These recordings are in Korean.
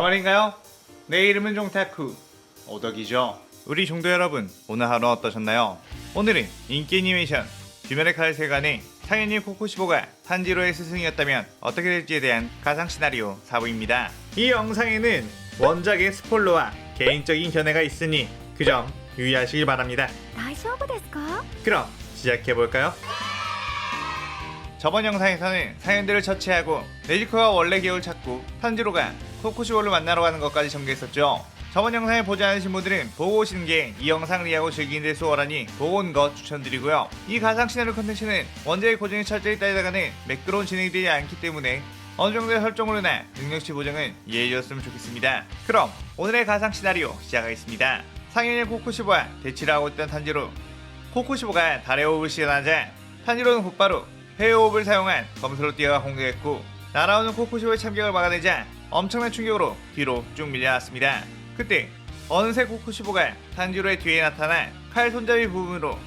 정말인가요? 내 이름은 종타쿠 오덕이죠. 우리 종도 여러분, 오늘 하루 어떠셨나요? 오늘은 인기 애니메이션 귀멸의 칼 세간의 상현님 코코시보가 탄지로의 스승이었다면 어떻게 될지에 대한 가상 시나리오 4부입니다. 이 영상에는 원작의 스포일러와 개인적인 견해가 있으니 그 점 유의하시길 바랍니다. 大丈夫ですか? 그럼 시작해볼까요? 저번 영상에서는 상현들을 처치하고 네지코가 원래 기억을 찾고 탄지로가 코코시보를 만나러 가는 것까지 전개했었죠. 저번 영상을 보지 않으신 분들은 보고 오시는 게 이 영상을 이해하고 즐기는 데 수월하니 보고 오는 것 추천드리고요. 이 가상 시나리오 컨텐츠는 원작의 고증이 철저히 따지다가는 매끄러운 진행이 되지 않기 때문에 어느 정도의 설정으로나 능력치 보정은 이해해 주셨으면 좋겠습니다. 그럼 오늘의 가상 시나리오 시작하겠습니다. 상현의 코코시보와 대치를 하고 있던 탄지로, 코코시보가 달의 호흡을 시전하자 탄지로는 곧바로 회호흡을 사용한 검수로 뛰어가 공격했고, 날아오는 코코시보의 참격을 막아내자 엄청난 충격으로 뒤로 쭉 밀려났습니다. 그때 어느새 코코시보가 탄지로의 뒤에 나타나 칼 손잡이 부분으로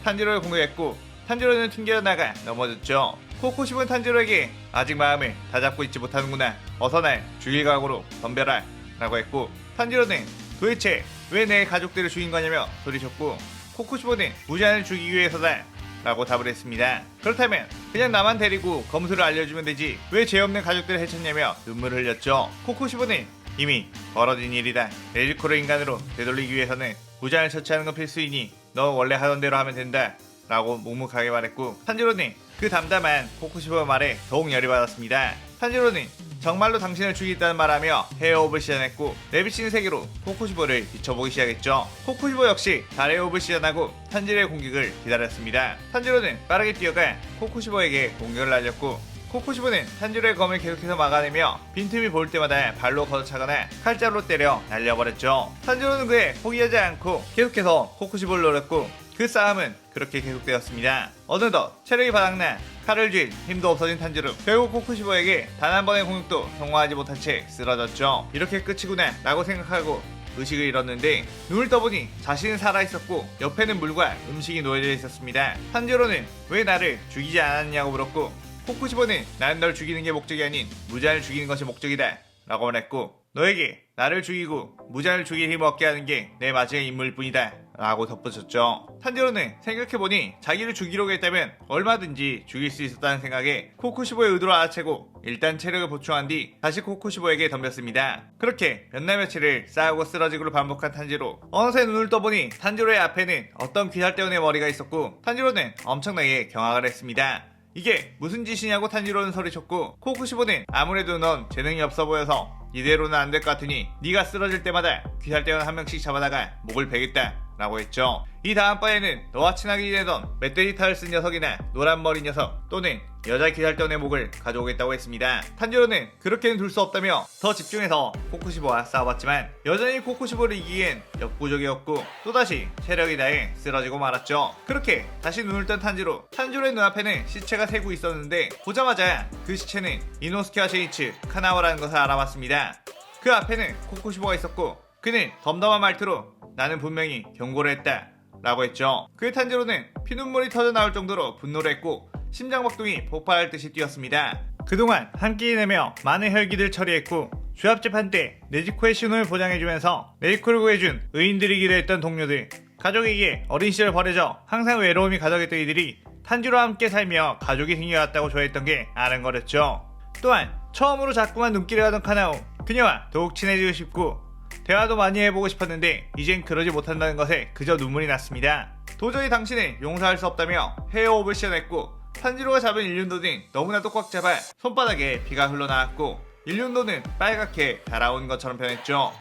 탄지로를 공격했고, 탄지로는 튕겨 나가 넘어졌죠. 코코시보는 탄지로에게 아직 마음을 다잡고 있지 못하는구나, 어서 날 죽일 각오로 덤벼라 라고 했고, 탄지로는 도대체 왜 내 가족들을 죽인 거냐며 소리쳤고, 코코시보는 무제한을 죽이기 위해서다 라고 답을 했습니다. 그렇다면 그냥 나만 데리고 검수를 알려주면 되지 왜 죄 없는 가족들을 해쳤냐며 눈물을 흘렸죠. 코코시보는 이미 벌어진 일이다, 네지코를 인간으로 되돌리기 위해서는 무제한을 처치하는 건 필수이니 너 원래 하던 대로 하면 된다 라고 묵묵하게 말했고, 탄지로는 그 담담한 코코시보의 말에 더욱 열이 받았습니다. 탄지로는 정말로 당신을 죽이겠다는 말하며 헤어호흡을 시전했고, 내비치는 세계로 코코시보를 비춰보기 시작했죠. 코코시보 역시 달의 호흡을 시전하고 탄지로의 공격을 기다렸습니다. 탄지로는 빠르게 뛰어가 코코시보에게 공격을 날렸고, 코코시보는 탄지로의 검을 계속해서 막아내며 빈틈이 보일 때마다 발로 걷어차거나 칼자루로 때려 날려버렸죠. 탄지로는 그에 포기하지 않고 계속해서 코코시보를 노렸고, 그 싸움은 그렇게 계속되었습니다. 어느덧 체력이 바닥나 칼을 쥘 힘도 없어진 탄지로, 결국 코코시보에게 단 한 번의 공격도 성공하지 못한 채 쓰러졌죠. 이렇게 끝이구나 라고 생각하고 의식을 잃었는데, 눈을 떠보니 자신은 살아있었고 옆에는 물과 음식이 놓여져 있었습니다. 탄지로는 왜 나를 죽이지 않았냐고 물었고, 코코시보는 나는 널 죽이는 게 목적이 아닌 무제한을 죽이는 것이 목적이다 라고 말했고, 너에게 나를 죽이고 무제한을 죽일 힘을 얻게 하는 게 내 마지막 임무일 뿐이다 라고 덧붙였죠. 탄지로는 생각해보니 자기를 죽이려고 했다면 얼마든지 죽일 수 있었다는 생각에 코코시보의 의도를 알아채고 일단 체력을 보충한 뒤 다시 코코시보에게 덤볐습니다. 그렇게 몇 날 며칠을 싸우고 쓰러지고를 반복한 탄지로, 어느새 눈을 떠보니 탄지로의 앞에는 어떤 귀살대원의 머리가 있었고, 탄지로는 엄청나게 경악을 했습니다. 이게 무슨 짓이냐고 탄지로는 소리쳤고, 코코시보는 아무래도 넌 재능이 없어 보여서 이대로는 안 될 것 같으니 네가 쓰러질 때마다 귀살대원 한 명씩 잡아다가 목을 베겠다 라고 했죠. 이 다음번에는 너와 친하게 지내던 멧돼지 털을 쓴 녀석이나 노란머리 녀석 또는 여자 귀살대원의 목을 가져오겠다고 했습니다. 탄지로는 그렇게는 둘 수 없다며 더 집중해서 코코시보와 싸워봤지만 여전히 코코시보를 이기기엔 역부족이었고, 또다시 체력이 다해 쓰러지고 말았죠. 그렇게 다시 눈을 뜬 탄지로의 눈앞에는 시체가 새고 있었는데, 보자마자 그 시체는 이노스케와 셰이츠, 카나와라는 것을 알아봤습니다. 그 앞에는 코코시보가 있었고, 그는 덤덤한 말투로 나는 분명히 경고를 했다 라고 했죠. 그의 탄지로는 피눈물이 터져 나올 정도로 분노를 했고 심장박동이 폭발할 듯이 뛰었습니다. 그동안 한 끼 내며 많은 혈기를 처리했고, 주합집한 때 네지코의 신원을 보장해주면서 네지코를 구해준 의인들이기도 했던 동료들, 가족에게 어린 시절 버려져 항상 외로움이 가득했던 이들이 탄지로와 함께 살며 가족이 생겨났다고 좋아했던 게 아른거렸죠. 또한 처음으로 자꾸만 눈길을 하던 카나오, 그녀와 더욱 친해지고 싶고 대화도 많이 해보고 싶었는데 이젠 그러지 못한다는 것에 그저 눈물이 났습니다. 도저히 당신을 용서할 수 없다며 헤어호흡을 시전했고, 탄지로가 잡은 일륜도는 너무나도 꽉 잡아 손바닥에 피가 흘러나왔고, 일륜도는 빨갛게 달아온 것처럼 변했죠.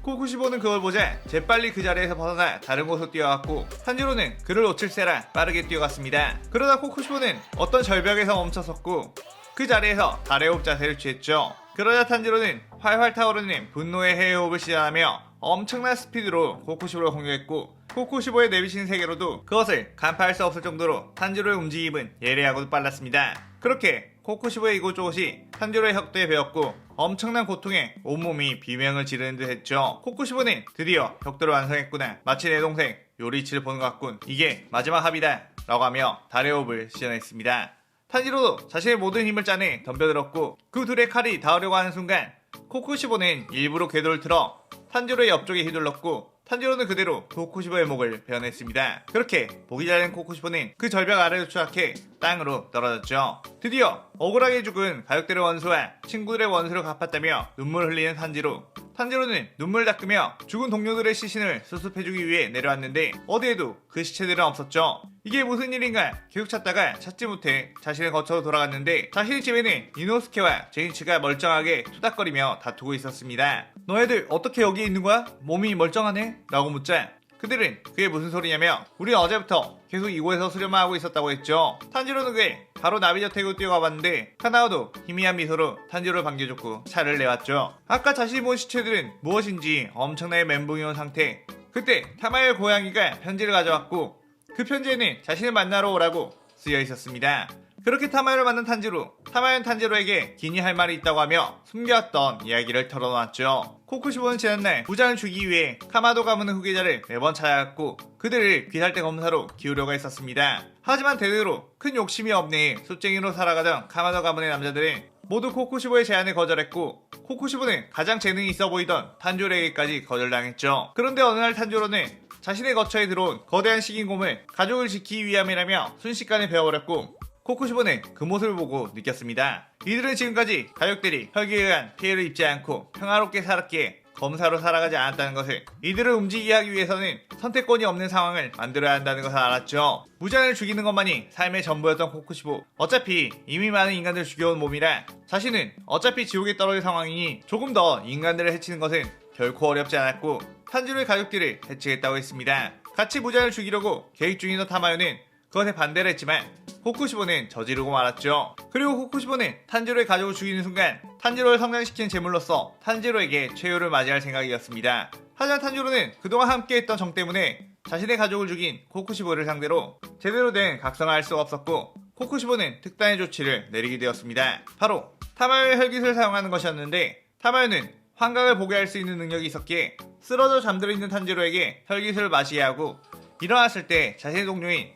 코코시보는 그걸 보자 재빨리 그 자리에서 벗어나 다른 곳으로 뛰어갔고, 탄지로는 그를 놓칠세라 빠르게 뛰어갔습니다. 그러다 코코시보는 어떤 절벽에서 멈춰섰고 그 자리에서 달의 호흡 자세를 취했죠. 그러자 탄지로는 활활 타오르는 분노의 해호흡을 시전하며 엄청난 스피드로 코코시보를 공격했고, 코코시보의 내비치는 세계로도 그것을 간파할 수 없을 정도로 탄지로의 움직임은 예리하고도 빨랐습니다. 그렇게 코코시보의 이곳저곳이 탄지로의 혁도에 베었고 엄청난 고통에 온몸이 비명을 지르는 듯 했죠. 코코시보는 드디어 혁도를 완성했구나, 마치 내 동생 요리치를 보는 것 같군, 이게 마지막 합이다 라고 하며 달의 호흡을 시전했습니다. 탄지로도 자신의 모든 힘을 짜내 덤벼들었고, 그 둘의 칼이 닿으려고 하는 순간 코쿠시보는 일부러 궤도를 틀어 탄지로의 옆쪽에 휘둘렀고 탄지로는 그대로 코쿠시보의 목을 베어냈습니다. 그렇게 목이 잘린 코쿠시보는 그 절벽 아래로 추락해 땅으로 떨어졌죠. 드디어 억울하게 죽은 가족들의 원수와 친구들의 원수를 갚았다며 눈물 흘리는 탄지로는 눈물 닦으며 죽은 동료들의 시신을 수습해주기 위해 내려왔는데 어디에도 그 시체들은 없었죠. 이게 무슨 일인가 계속 찾다가 찾지 못해 자신의 거처로 돌아갔는데 자신의 집에는 이노스케와 제니치가 멀쩡하게 투닥거리며 다투고 있었습니다. 너희들 어떻게 여기 있는 거야? 몸이 멀쩡하네? 라고 묻자 그들은 그게 무슨 소리냐며 우린 어제부터 계속 이곳에서 수련만 하고 있었다고 했죠. 탄지로는 그에 바로 나비저 태고 뛰어가 봤는데 카나오도 희미한 미소로 탄지로를 반겨줬고 차를 내왔죠. 아까 자신이 본 시체들은 무엇인지 엄청나게 멘붕이 온 상태. 그때 타마의 고양이가 편지를 가져왔고 그 편지에는 자신을 만나러 오라고 쓰여 있었습니다. 그렇게 타마요를 만난 타마요는 탄지로에게 기니 할 말이 있다고 하며 숨겨왔던 이야기를 털어놓았죠. 코쿠시보는 지난날 부장을 죽이기 위해 카마도 가문의 후계자를 매번 찾아갔고 그들을 귀살대 검사로 기우려고 했었습니다. 하지만 대대로 큰 욕심이 없는 숫쟁이로 살아가던 카마도 가문의 남자들은 모두 코쿠시보의 제안을 거절했고 코쿠시보는 가장 재능이 있어 보이던 탄지로에게까지 거절당했죠. 그런데 어느 날 탄지로는 자신의 거처에 들어온 거대한 식인곰을 가족을 지키기 위함이라며 순식간에 베어버렸고 코쿠시보는 그 모습을 보고 느꼈습니다. 이들은 지금까지 가족들이 혈기에 의한 피해를 입지 않고 평화롭게 살았기에 검사로 살아가지 않았다는 것을 이들을 움직이게 하기 위해서는 선택권이 없는 상황을 만들어야 한다는 것을 알았죠. 무장을 죽이는 것만이 삶의 전부였던 코쿠시보. 어차피 이미 많은 인간들을 죽여온 몸이라 자신은 어차피 지옥에 떨어질 상황이니 조금 더 인간들을 해치는 것은 결코 어렵지 않았고 탄지로의 가족들을 해치겠다고 했습니다. 같이 무장을 죽이려고 계획 중이던 타마요는 그것에 반대를 했지만 코쿠시보는 저지르고 말았죠. 그리고 코쿠시보는 탄지로의 가족을 죽이는 순간 탄지로를 성장시킨 제물로서 탄지로에게 최후를 맞이할 생각이었습니다. 하지만 탄지로는 그동안 함께했던 정 때문에 자신의 가족을 죽인 코쿠시보를 상대로 제대로 된 각성을 할 수가 없었고 코쿠시보는 특단의 조치를 내리게 되었습니다. 바로 타마요의 혈깃을 사용하는 것이었는데 타마요는 환각을 보게 할 수 있는 능력이 있었기에 쓰러져 잠들어 있는 탄지로에게 혈깃을 마시게 하고 일어났을 때 자신의 동료인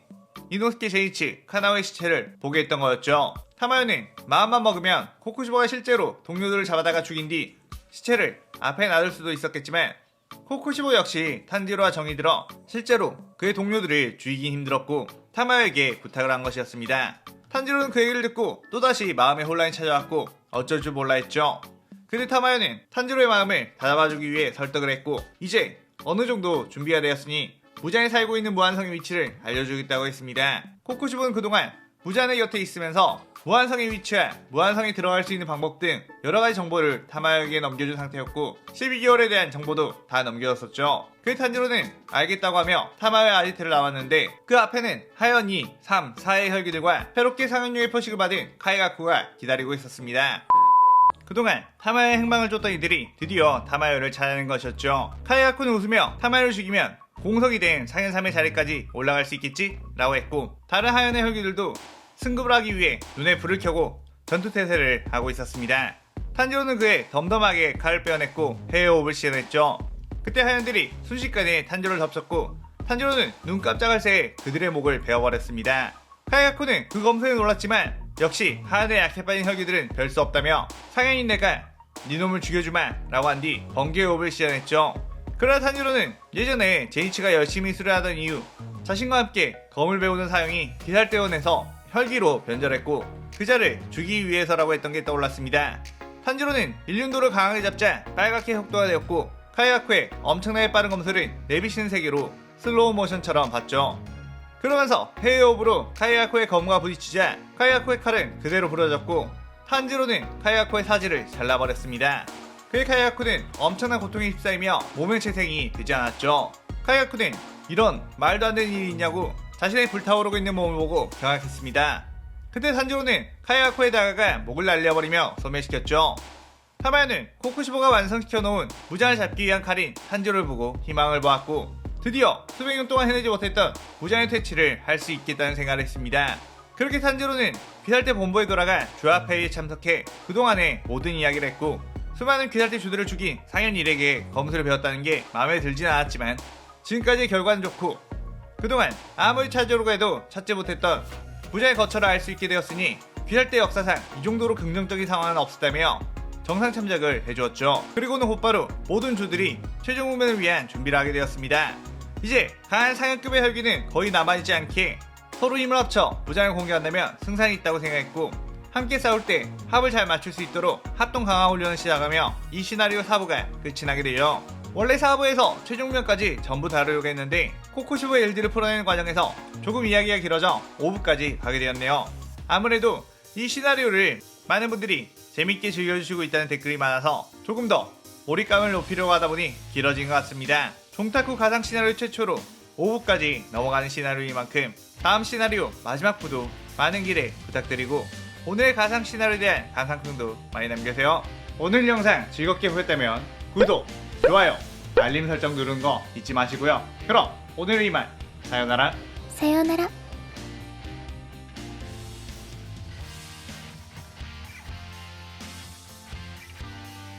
이노스케 제이치 카나오의 시체를 보게 했던 거였죠. 타마요는 마음만 먹으면 코쿠시보가 실제로 동료들을 잡아다가 죽인 뒤 시체를 앞에 놔둘 수도 있었겠지만 코쿠시보 역시 탄지로와 정이 들어 실제로 그의 동료들을 죽이긴 힘들었고 타마요에게 부탁을 한 것이었습니다. 탄지로는 그 얘기를 듣고 또다시 마음의 혼란이 찾아왔고 어쩔 줄 몰라 했죠. 근데 타마요는 탄지로의 마음을 다잡아주기 위해 설득을 했고 이제 어느 정도 준비가 되었으니 무잔이 살고 있는 무한성의 위치를 알려주겠다고 했습니다. 코쿠시보는 그동안 무잔의 곁에 있으면서 무한성의 위치와 무한성에 들어갈 수 있는 방법 등 여러가지 정보를 타마요에게 넘겨준 상태였고 12개월에 대한 정보도 다 넘겨줬었죠. 그 탄지로는 알겠다고 하며 타마요의 아지트를 나왔는데 그 앞에는 하얀 2, 3, 4의 혈기들과 새롭게 상현유의 표식을 받은 카이가쿠가 기다리고 있었습니다. 그동안 타마요의 행방을 쫓던 이들이 드디어 타마요를 찾아낸 것이었죠. 카이가쿠는 웃으며 타마요를 죽이면 공석이 된 상현 3의 자리까지 올라갈 수 있겠지? 라고 했고 다른 하연의 혈기들도 승급을 하기 위해 눈에 불을 켜고 전투태세를 하고 있었습니다. 탄지로는 그의 덤덤하게 칼을 빼어냈고 헤어옵을 시전했죠. 그때 하연들이 순식간에 탄지로를 덮쳤고 탄지로는 눈 깜짝할 새에 그들의 목을 베어버렸습니다. 카이가쿠는 그 검소에 놀랐지만 역시 하연의 약해 빠진 혈기들은 별 수 없다며 상현인 내가 니놈을 죽여주마 라고 한 뒤 번개의 호흡을 시전했죠. 그러나 탄지로는 예전에 제이치가 열심히 수련하던 이후 자신과 함께 검을 배우는 사형이 기살대원에서 혈기로 변절했고 그자를 죽이기 위해서라고 했던 게 떠올랐습니다. 탄지로는 일륜도를 강하게 잡자 빨갛게 속도가 되었고 카이가쿠의 엄청나게 빠른 검술을 내비치는 세계로 슬로우 모션처럼 봤죠. 그러면서 헤이옵으로 카이가쿠의 검과 부딪히자 카이가쿠의 칼은 그대로 부러졌고 탄지로는 카이가쿠의 사지를 잘라버렸습니다. 그의 카이가쿠는 엄청난 고통에 휩싸이며 몸의 재생이 되지 않았죠. 카이가쿠는 이런 말도 안 되는 일이 있냐고 자신의 불타오르고 있는 몸을 보고 경악했습니다. 그때 탄지로는 카이가쿠에 다가가 목을 날려버리며 소멸시켰죠. 타마요는 코쿠시보가 완성시켜놓은 무장을 잡기 위한 칼인 탄지로를 보고 희망을 보았고 드디어 수백 년 동안 해내지 못했던 무장의 퇴치를 할 수 있겠다는 생각을 했습니다. 그렇게 탄지로는 귀살대 본부에 돌아가 조합회의에 참석해 그동안의 모든 이야기를 했고 수많은 귀살대 주들을 죽인 상현 1에게 검술을 배웠다는 게 마음에 들진 않았지만 지금까지의 결과는 좋고 그동안 아무리 찾으려고 해도 찾지 못했던 부자의 거처를 알 수 있게 되었으니 귀살대 역사상 이 정도로 긍정적인 상황은 없었다며 정상 참작을 해주었죠. 그리고는 곧바로 모든 조들이 최종 후면을 위한 준비를 하게 되었습니다. 이제 강한 상향급의 혈기는 거의 남아있지 않게 서로 힘을 합쳐 무장을 공개한다면 승산이 있다고 생각했고, 함께 싸울 때 합을 잘 맞출 수 있도록 합동 강화 훈련을 시작하며 이 시나리오 4부가 끝이 나게 돼요. 원래 4부에서 최종면까지 전부 다루려고 했는데 코코시보의 LD를 풀어내는 과정에서 조금 이야기가 길어져 5부까지 가게 되었네요. 아무래도 이 시나리오를 많은 분들이 재밌게 즐겨주시고 있다는 댓글이 많아서 조금 더 몰입감을 높이려고 하다 보니 길어진 것 같습니다. 종타쿠 가상 시나리오 최초로 5부까지 넘어가는 시나리오인 만큼 다음 시나리오 마지막 부도 많은 기대 부탁드리고, 오늘의 가상 시나리오에 대한 감상평도 많이 남겨주세요. 오늘 영상 즐겁게 보셨다면 구독, 좋아요, 알림 설정 누르는 거 잊지 마시고요. 그럼 오늘은 이만, 사요나라.さようなら。